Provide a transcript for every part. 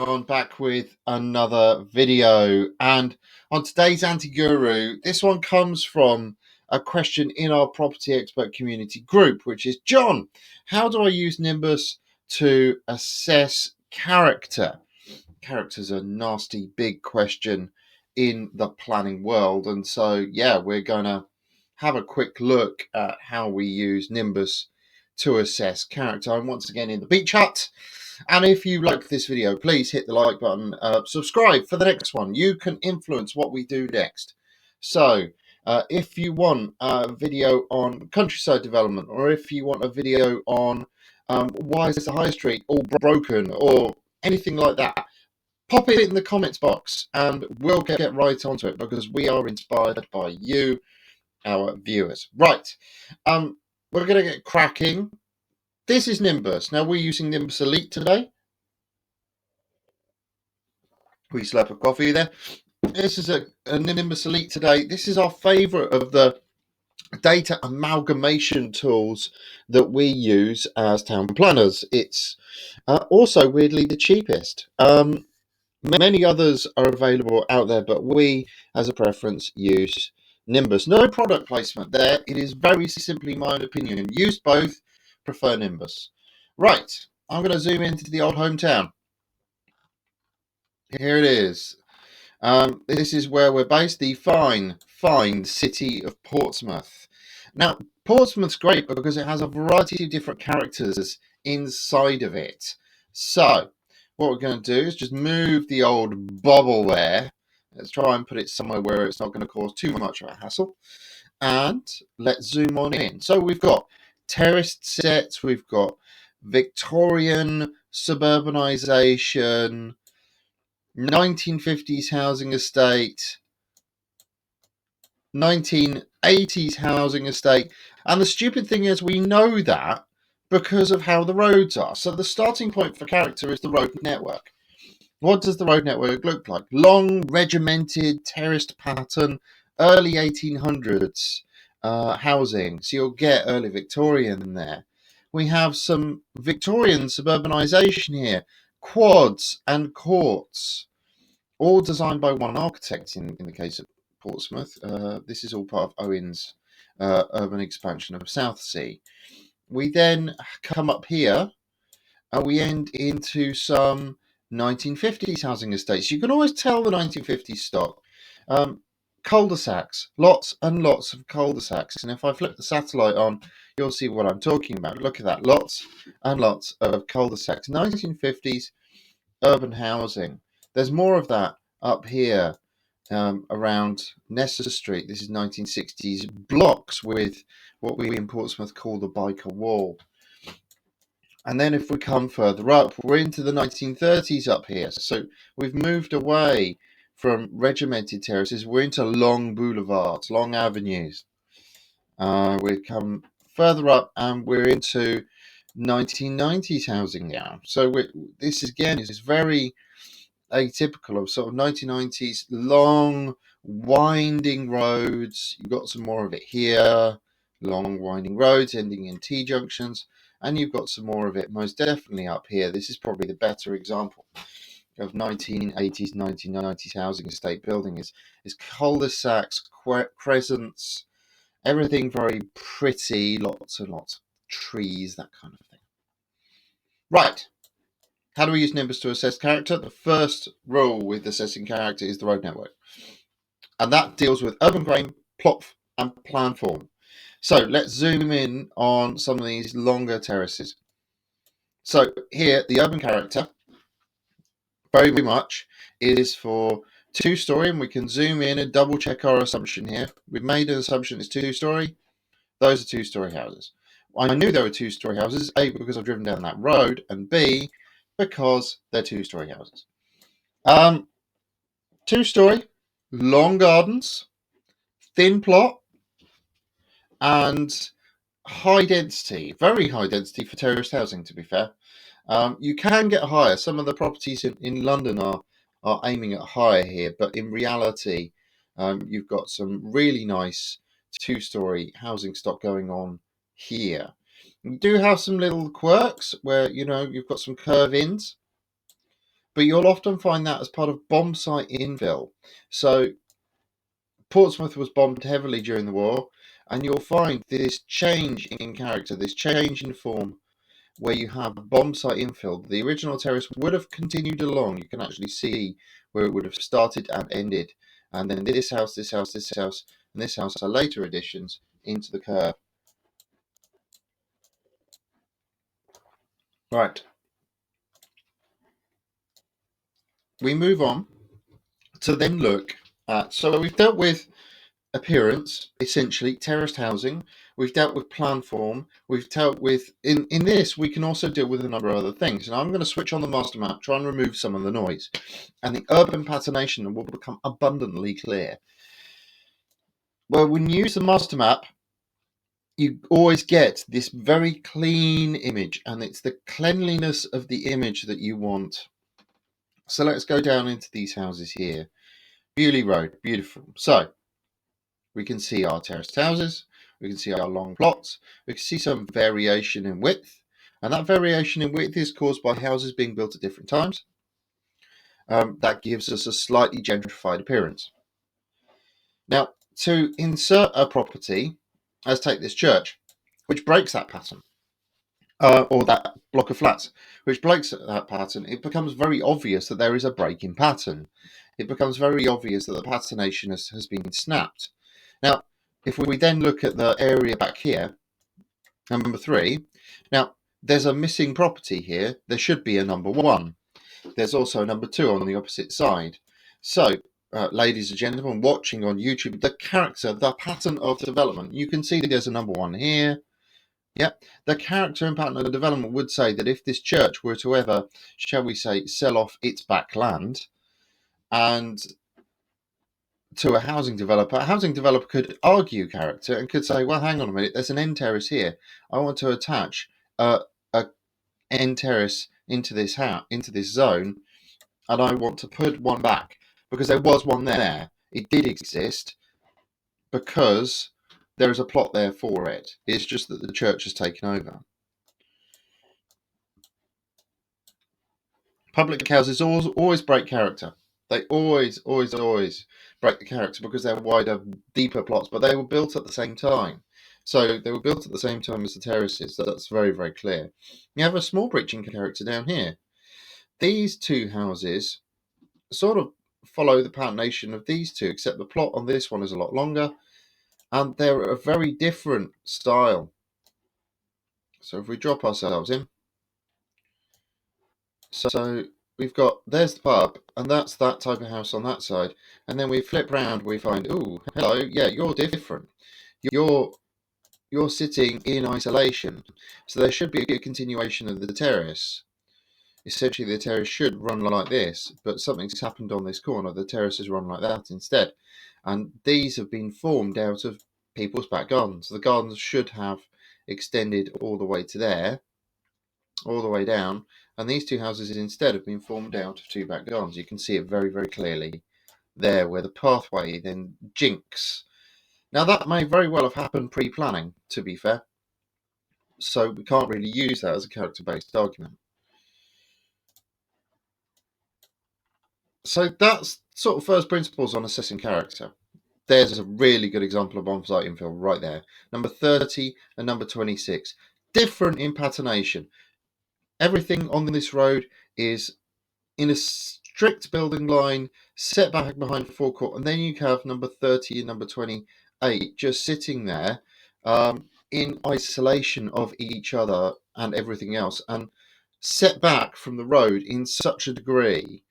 everyone, back with another video. And on today's Anti-Guru, this one comes from a question in our property expert community group, which is, John, how do I use Nimbus to assess character? Character's a nasty big question in the planning world. And so, yeah, we're going to have a quick look at how we use Nimbus to assess character. I'm once again in the beach hut. And if you like this video, please hit the like button, subscribe for the next one. You can influence what we do next. So if you want a video on countryside development, or if you want a video on why is the high street all broken, or anything like that, pop it in the comments box and we'll get right onto it, because we are inspired by you, our viewers. Right, we're going to get cracking. This is Nimbus. Now, we're using Nimbus Elite today. We slap a coffee there. This is a Nimbus Elite today. This is our favorite of the data amalgamation tools that we use as town planners. It's also weirdly the cheapest. Many others are available out there, but we, as a preference, use Nimbus. No product placement there. It is very simply my opinion. Use both. Prefer Nimbus. Right, I'm going to zoom into the old hometown. Here it is. This is where we're based, the fine city of Portsmouth. Now, Portsmouth's great because it has a variety of different characters inside of it. So, what we're going to do is just move the old bubble there. Let's try and put it somewhere where it's not going to cause too much of a hassle. And let's zoom on in. So we've got terraced sets, we've got Victorian suburbanization, 1950s housing estate, 1980s housing estate. And the stupid thing is, we know that because of how the roads are. So the starting point for character is the road network. What does the road network look like? Long, regimented, terraced pattern, early 1800s housing. So you'll get early Victorian in there. We have some Victorian suburbanization here, quads and courts, all designed by one architect in the case of Portsmouth. This is all part of Owen's urban expansion of Southsea. We then come up here and we end into some 1950s housing estates. You can always tell the 1950s stock. Cul-de-sacs, lots and lots of cul-de-sacs. And if I flip the satellite on, you'll see what I'm talking about. Look at that, lots and lots of cul-de-sacs. 1950s urban housing. There's more of that up here around Nessa Street. This is 1960s blocks with what we in Portsmouth call the biker wall. And then if we come further up, we're into the 1930s up here. So we've moved away from regimented terraces. We're into long boulevards, long avenues. We come further up and we're into 1990s housing now. So this again is very atypical of sort of 1990s long winding roads. You've got some more of it here, long winding roads ending in T-junctions, and you've got some more of it most definitely up here. This is probably the better example of 1980s 1990s housing estate building is cul-de-sacs, crescents, everything very pretty, lots and lots of trees, that kind of thing. Right, how do we use Nimbus to assess character? The first rule with assessing character is the road network. And that deals with urban grain, plot, and plan form. So let's zoom in on some of these longer terraces. So here, the urban character very much is for two-story, and we can zoom in and double check our assumption here. We've made an assumption it's two-story. Those are two-story houses. I knew there were two-story houses, A, because I've driven down that road, and B, because they're two-story houses. Two-story, long gardens, thin plot, and high density, very high density for terraced housing, to be fair. You can get higher. Some of the properties in London are aiming at higher here, but in reality, you've got some really nice two-story housing stock going on here. You do have some little quirks where, you've got some curve-ins, but you'll often find that as part of bomb site infill. So Portsmouth was bombed heavily during the war, and you'll find this change in character, this change in form, where you have bomb site infill. The original terrace would have continued along. You can actually see where it would have started and ended. And then this house, this house, this house, and this house are later additions into the curve. Right. We move on to then look at, so we've dealt with appearance, essentially terraced housing. We've dealt with plan form. We've dealt with, in this, we can also deal with a number of other things. And I'm going to switch on the master map, try and remove some of the noise. And the urban patternation will become abundantly clear. Well, when you use the master map, you always get this very clean image, and it's the cleanliness of the image that you want. So let's go down into these houses here. Bewley Road, beautiful. So we can see our terraced houses, we can see our long plots, we can see some variation in width, and that variation in width is caused by houses being built at different times. That gives us a slightly gentrified appearance. Now, to insert a property, let's take this church, which breaks that pattern, or that block of flats, which breaks that pattern, it becomes very obvious that there is a break in pattern. It becomes very obvious that the patternation has been snapped. Now, if we then look at the area back here, number 3, now there's a missing property here. There should be a number 1. There's also a number 2 on the opposite side. So, ladies and gentlemen watching on YouTube, the character, the pattern of development, you can see there's a number 1 here. Yep, the character and pattern of development would say that if this church were to ever, shall we say, sell off its back land and to a housing developer could argue character and could say, well, hang on a minute, there's an end terrace here. I want to attach a end terrace into this house, into this zone, and I want to put one back because there was one there. It did exist because there is a plot there for it. It's just that the church has taken over. Public houses always break character. They always break the character because they're wider, deeper plots, but they were built at the same time. So they were built at the same time as the terraces. That's very, very clear. You have a small breaching character down here. These two houses sort of follow the patternation of these two, except the plot on this one is a lot longer, and they're a very different style. So if we drop ourselves in, so we've got, there's the pub, and that's that type of house on that side. And then we flip round, we find, oh, hello, yeah, you're different. You're sitting in isolation. So there should be a continuation of the terrace. Essentially, the terrace should run like this, but something's happened on this corner. The terrace has run like that instead. And these have been formed out of people's back gardens. The gardens should have extended all the way to there, all the way down, and these two houses instead have been formed out of two back gardens. You can see it very, very clearly there where the pathway then jinks. Now that may very well have happened pre-planning, to be fair, so we can't really use that as a character-based argument. So that's sort of first principles on assessing character. There's a really good example of on-site infill right there. Number 30 and number 26. Different in patternation. Everything on this road is in a strict building line, set back behind the forecourt, and then you have number 30 and number 28 just sitting there in isolation of each other and everything else, and set back from the road in such a degree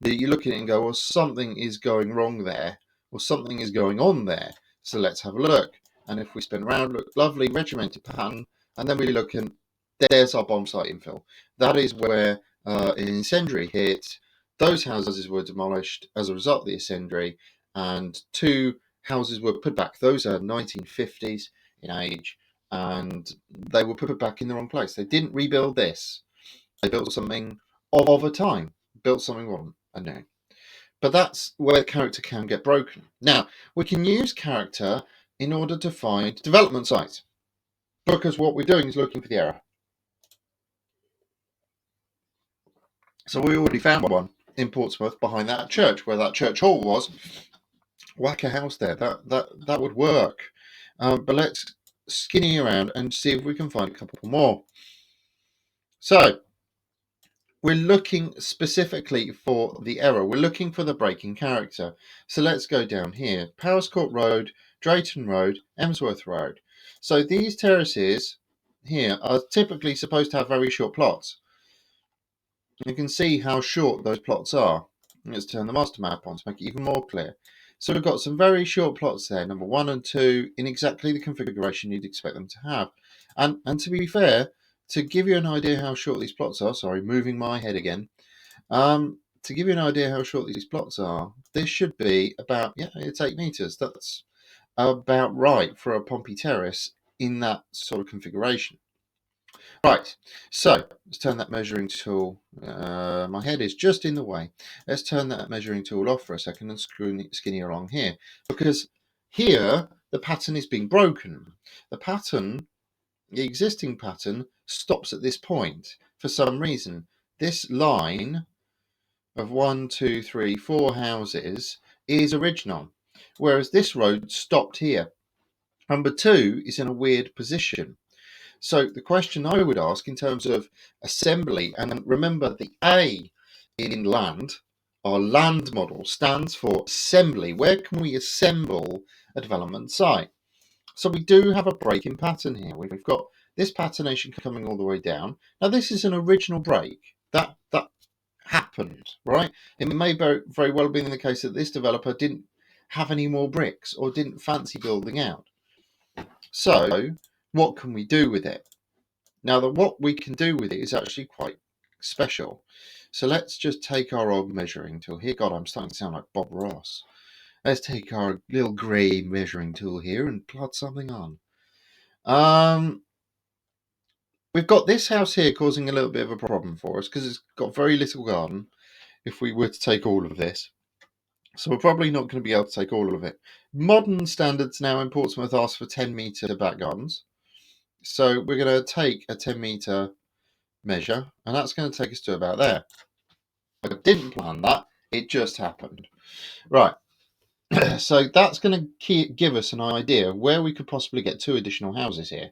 that you look at it and go, well, something is going wrong there, or something is going on there. So let's have a look. And if we spin around, look, lovely regimented pattern, and then we look and there's our bomb site infill. That is where an incendiary hit. Those houses were demolished as a result of the incendiary, and two houses were put back. Those are 1950s in age, and they were put back in the wrong place. They didn't rebuild this. They built something of a time, built something wrong. I know. But that's where character can get broken. Now, we can use character in order to find development sites, because what we're doing is looking for the error. So we already found one in Portsmouth behind that church, where that church hall was. Whack a house there. That would work. But let's skinny around and see if we can find a couple more. So we're looking specifically for the error. We're looking for the breaking character. So let's go down here. Powers Court Road, Drayton Road, Emsworth Road. So these terraces here are typically supposed to have very short plots. You can see how short those plots are. Let's turn the master map on to make it even more clear. So we've got some very short plots there, number 1 and 2, in exactly the configuration you'd expect them to have. And to be fair, to give you an idea how short these plots are, sorry, moving my head again, to give you an idea how short these plots are, this should be about, yeah, it's 8 metres. That's about right for a Pompey terrace in that sort of configuration. Right, so let's turn that measuring tool. My head is just in the way. Let's turn that measuring tool off for a second and skinny along here, because here the pattern is being broken. The existing pattern, stops at this point for some reason. This line of 1, 2, 3, 4 houses is original, whereas this road stopped here. Number 2 is in a weird position. So the question I would ask in terms of assembly, and remember the A in L.A.N.D, our L.A.N.D model, stands for assembly. Where can we assemble a development site? So we do have a breaking pattern here. We've got this patternation coming all the way down. Now this is an original break. That happened, right? It may very well be in the case that this developer didn't have any more bricks or didn't fancy building out. So what can we do with it? Now, what we can do with it is actually quite special. So let's just take our old measuring tool here. God, I'm starting to sound like Bob Ross. Let's take our little grey measuring tool here and plot something on. We've got this house here causing a little bit of a problem for us because it's got very little garden if we were to take all of this. So we're probably not going to be able to take all of it. Modern standards now in Portsmouth ask for 10 metre back gardens. So we're going to take a 10 metre measure, and that's going to take us to about there. I didn't plan that, it just happened. Right, so that's going to give us an idea of where we could possibly get 2 additional houses here.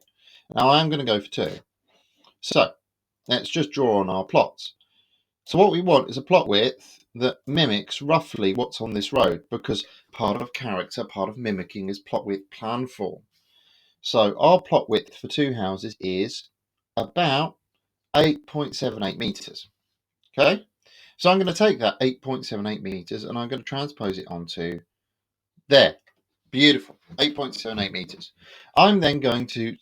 Now I am going to go for 2. So let's just draw on our plots. So what we want is a plot width that mimics roughly what's on this road, because part of character, part of mimicking is plot width plan form. So our plot width for 2 houses is about 8.78 metres. Okay, so I'm going to take that 8.78 metres and I'm going to transpose it onto there. Beautiful, 8.78 metres. I'm then going to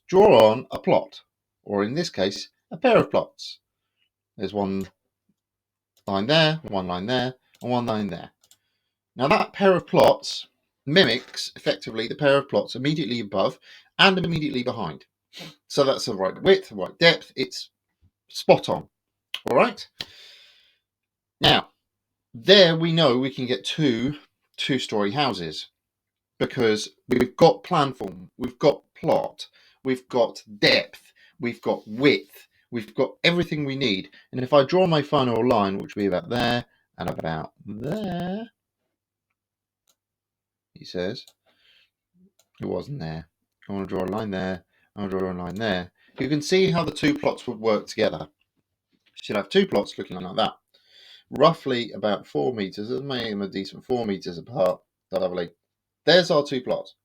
draw on a plot, or in this case, a pair of plots. There's one line there, one line there, and one line there. Now that pair of plots mimics effectively the pair of plots immediately above and immediately behind. So that's the right width, the right depth. It's spot on. All right. Now, there we know we can get 2 two-story houses because we've got plan form, we've got plot, we've got depth, we've got width, we've got everything we need. And if I draw my final line, which will be about there and about there, he says, it wasn't there. I want to draw a line there, I want to draw a line there. You can see how the 2 plots would work together. You should have 2 plots looking like that. Roughly about 4 metres, it may be a decent 4 metres apart. Lovely. There's our 2 plots.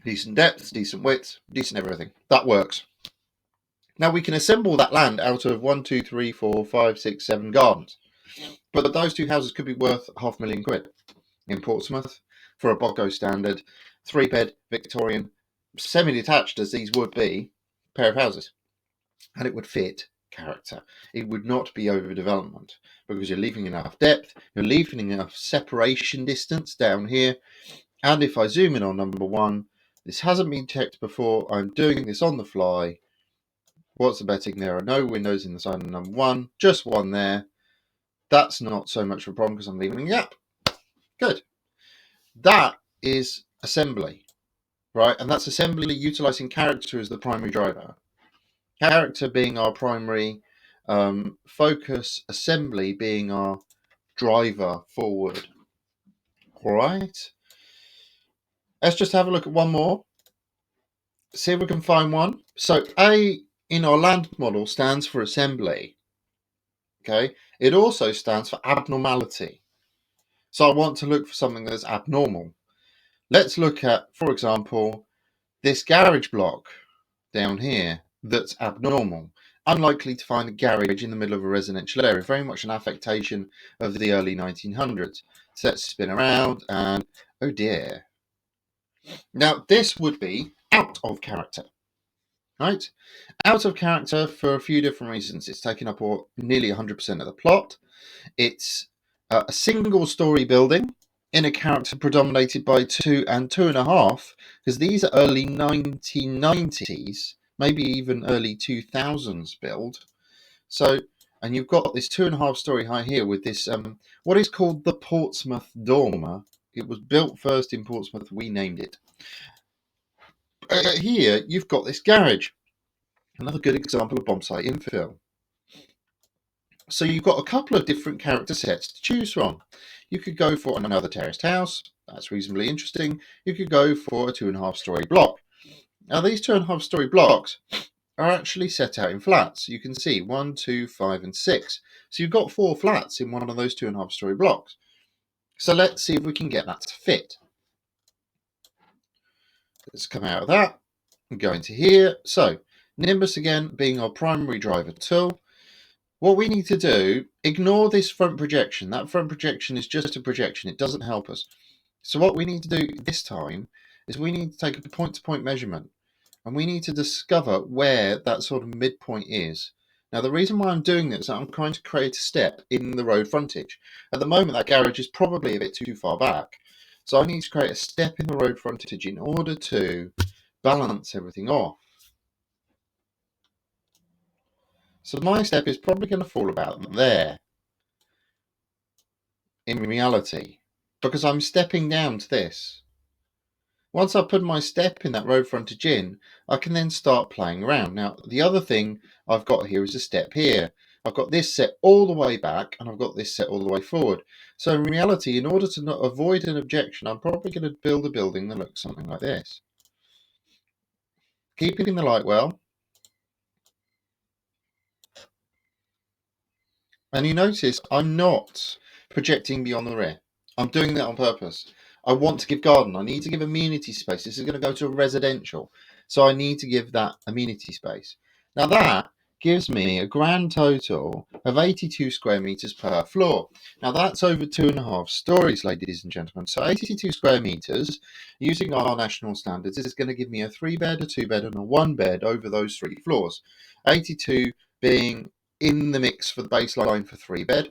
Decent depth, decent width, decent everything. That works. Now we can assemble that land out of 1, 2, 3, 4, 5, 6, 7 gardens. But those 2 houses could be worth £500,000 in Portsmouth for a Boggo standard 3-bed Victorian, semi-detached as these would be, pair of houses. And it would fit character. It would not be overdevelopment because you're leaving enough depth, you're leaving enough separation distance down here. And if I zoom in on number 1, this hasn't been checked before. I'm doing this on the fly. What's the betting? There are no windows in the side of number 1, just one there. That's not so much of a problem because I'm leaving a gap. Good. That is assembly, right? And that's assembly utilizing character as the primary driver. Character being our primary focus, assembly being our driver forward. All right. Let's just have a look at one more. See if we can find one. So A in our L.A.N.D model stands for assembly. Okay. It also stands for abnormality. So I want to look for something that's abnormal. Let's look at, for example, this garage block down here that's abnormal. Unlikely to find a garage in the middle of a residential area. Very much an affectation of the early 1900s. So let's spin around and, oh dear. Now this would be out of character, right? Out of character for a few different reasons. It's taken up nearly 100% of the plot. It's a single story building in a character predominated by 2 and 2.5, because these are early 1990s, maybe even early 2000s build. So, and you've got this 2.5 story high here with this, what is called the Portsmouth dormer. It was built first in Portsmouth, we named it. Here, you've got this garage. Another good example of bomb site infill. So you've got a couple of different character sets to choose from. You could go for another terraced house. That's reasonably interesting. You could go for a 2.5 story block. Now these 2.5 story blocks are actually set out in flats. You can see 1, 2, 5, and 6. So you've got 4 flats in one of those 2.5 story blocks. So let's see if we can get that to fit. Let's come out of that and go into here. So Nimbus again being our primary driver tool. What we need to do, ignore this front projection. That front projection is just a projection. It doesn't help us. So what we need to do this time is we need to take a point-to-point measurement, and we need to discover where that sort of midpoint is. Now, the reason why I'm doing this is I'm trying to create a step in the road frontage. At the moment, that garage is probably a bit too far back. So I need to create a step in the road frontage in order to balance everything off. So my step is probably going to fall about there in reality, because I'm stepping down to this. Once I put my step in that road frontage in, I can then start playing around. Now, the other thing I've got here is a step here. I've got this set all the way back, and I've got this set all the way forward. So in reality, in order to not avoid an objection, I'm probably going to build a building that looks something like this. Keeping the light well. And you notice I'm not projecting beyond the rear. I'm doing that on purpose. I want to give garden. I need to give amenity space. This is going to go to a residential. So I need to give that amenity space. Now that gives me a grand total of 82 square meters per floor. Now that's over 2.5 stories, ladies and gentlemen. So 82 square meters, using our national standards, is going to give me a 3-bed, a 2-bed, and a 1-bed over those 3 floors. 82 being in the mix for the baseline for 3-bed.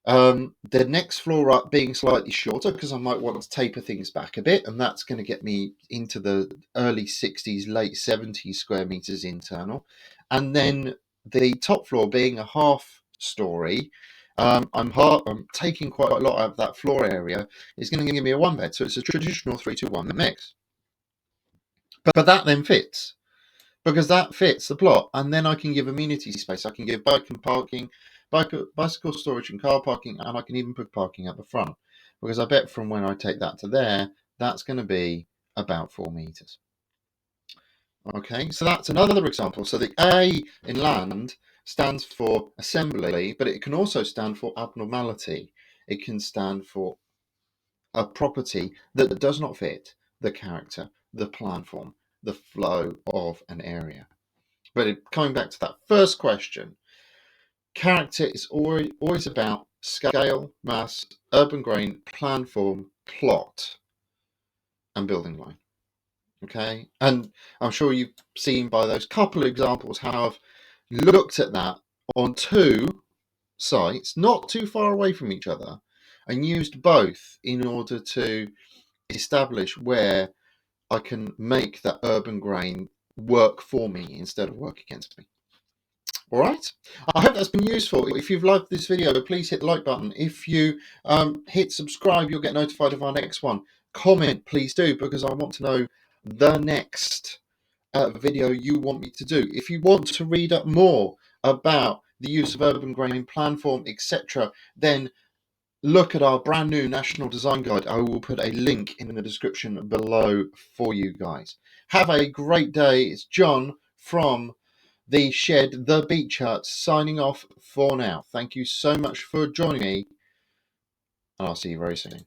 The next floor up being slightly shorter because I might want to taper things back a bit, and that's going to get me into the early 60s, late 70s square meters internal. And then the top floor being a half story, I'm taking quite a lot out of that floor area. It's going to give me a 1-bed, so it's a traditional 3-to-1 mix. But that then fits, because that fits the plot, and then I can give amenity space. I can give bike and parking, bicycle storage and car parking, and I can even put parking at the front, because I bet from when I take that to there, that's going to be about 4 meters. Okay, so that's another example. So the A in L.A.N.D stands for assembly, but it can also stand for abnormality. It can stand for a property that does not fit the character, the plan form, the flow of an area. But coming back to that first question, character is always about scale, mass, urban grain, plan form, plot, and building line. Okay, and I'm sure you've seen by those couple of examples how I've looked at that on 2 sites, not too far away from each other, and used both in order to establish where I can make that urban grain work for me instead of work against me. All right. I hope that's been useful. If you've liked this video, please hit the like button. If you hit subscribe, you'll get notified of our next one. Comment, please do, because I want to know the next video you want me to do. If you want to read up more about the use of urban grain, plan form, etc., then look at our brand new National Design Guide. I will put a link in the description below for you guys. Have a great day. It's John from the Shed, the Beach Hut, signing off for now. Thank you so much for joining me, and I'll see you very soon.